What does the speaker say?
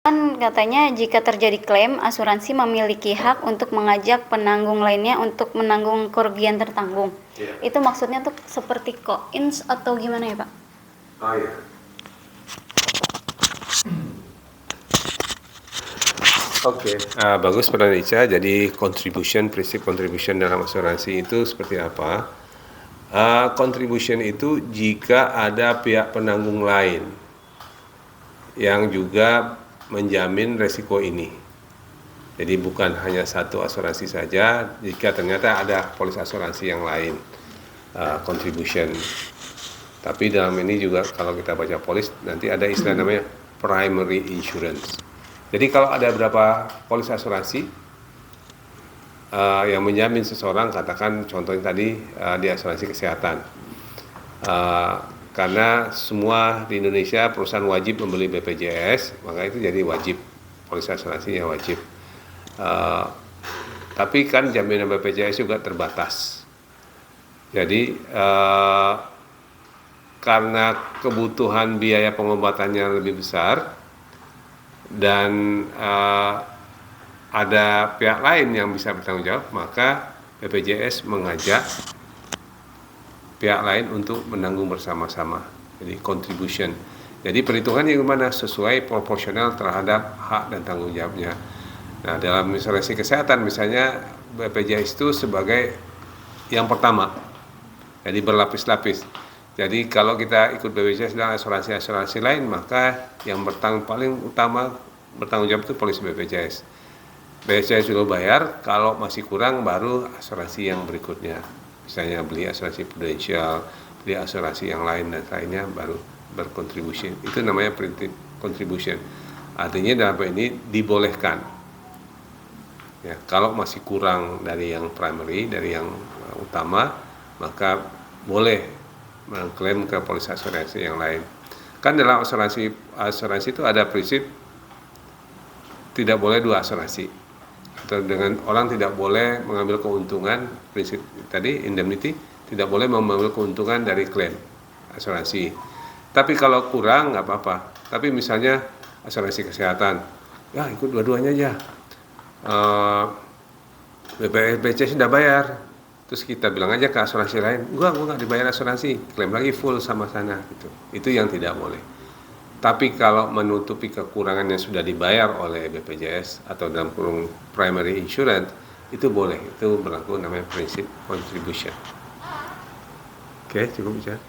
Kan katanya jika terjadi klaim, asuransi memiliki hak untuk mengajak penanggung lainnya untuk menanggung kerugian tertanggung. Iya. Itu maksudnya tuh seperti koins atau gimana ya, Pak? Oh iya. Oke, bagus Pak Ica. Jadi prinsip contribution dalam asuransi itu seperti apa? Contribution itu jika ada pihak penanggung lain yang juga menjamin resiko ini. Jadi bukan hanya satu asuransi saja, jika ternyata ada polis asuransi yang lain contribution. Tapi dalam ini juga kalau kita baca polis nanti ada istilah namanya primary insurance. Jadi kalau ada beberapa polis asuransi yang menjamin seseorang, katakan contohnya tadi di asuransi kesehatan, karena semua di Indonesia perusahaan wajib membeli BPJS, maka itu jadi wajib, polis asuransinya wajib. Tapi kan jaminan BPJS juga terbatas. Jadi karena kebutuhan biaya pengobatannya lebih besar dan ada pihak lain yang bisa bertanggung jawab, maka BPJS mengajak pihak lain untuk menanggung bersama-sama. Jadi contribution. Jadi perhitungannya gimana? Sesuai proporsional terhadap hak dan tanggung jawabnya. Nah, dalam asuransi kesehatan misalnya BPJS itu sebagai yang pertama. Jadi berlapis-lapis. Jadi kalau kita ikut BPJS dan asuransi-asuransi lain, maka yang paling utama bertanggung jawab itu polis BPJS. BPJS dulu bayar, kalau masih kurang baru asuransi yang berikutnya. Misalnya beli asuransi prudensial, beli asuransi yang lain dan lainnya baru berkontribusi. Itu namanya prinsip contribution. Artinya dalam ini dibolehkan. Ya, kalau masih kurang dari yang primary, dari yang utama, maka boleh mengklaim ke polis asuransi yang lain. Kan dalam asuransi itu ada prinsip tidak boleh dua asuransi. Atau dengan orang tidak boleh mengambil keuntungan, prinsip tadi indemnity, tidak boleh mengambil keuntungan dari klaim asuransi. Tapi kalau kurang nggak apa-apa. Tapi misalnya asuransi kesehatan, ya ikut dua-duanya aja. BPJS sudah bayar, terus kita bilang aja ke asuransi lain, gua nggak dibayar asuransi, klaim lagi full sama sana gitu. Itu yang tidak boleh. Tapi kalau menutupi kekurangan yang sudah dibayar oleh BPJS atau dalam kurung primary insurance, itu boleh. Itu berlaku namanya prinsip contribution. Oke, cukup ya.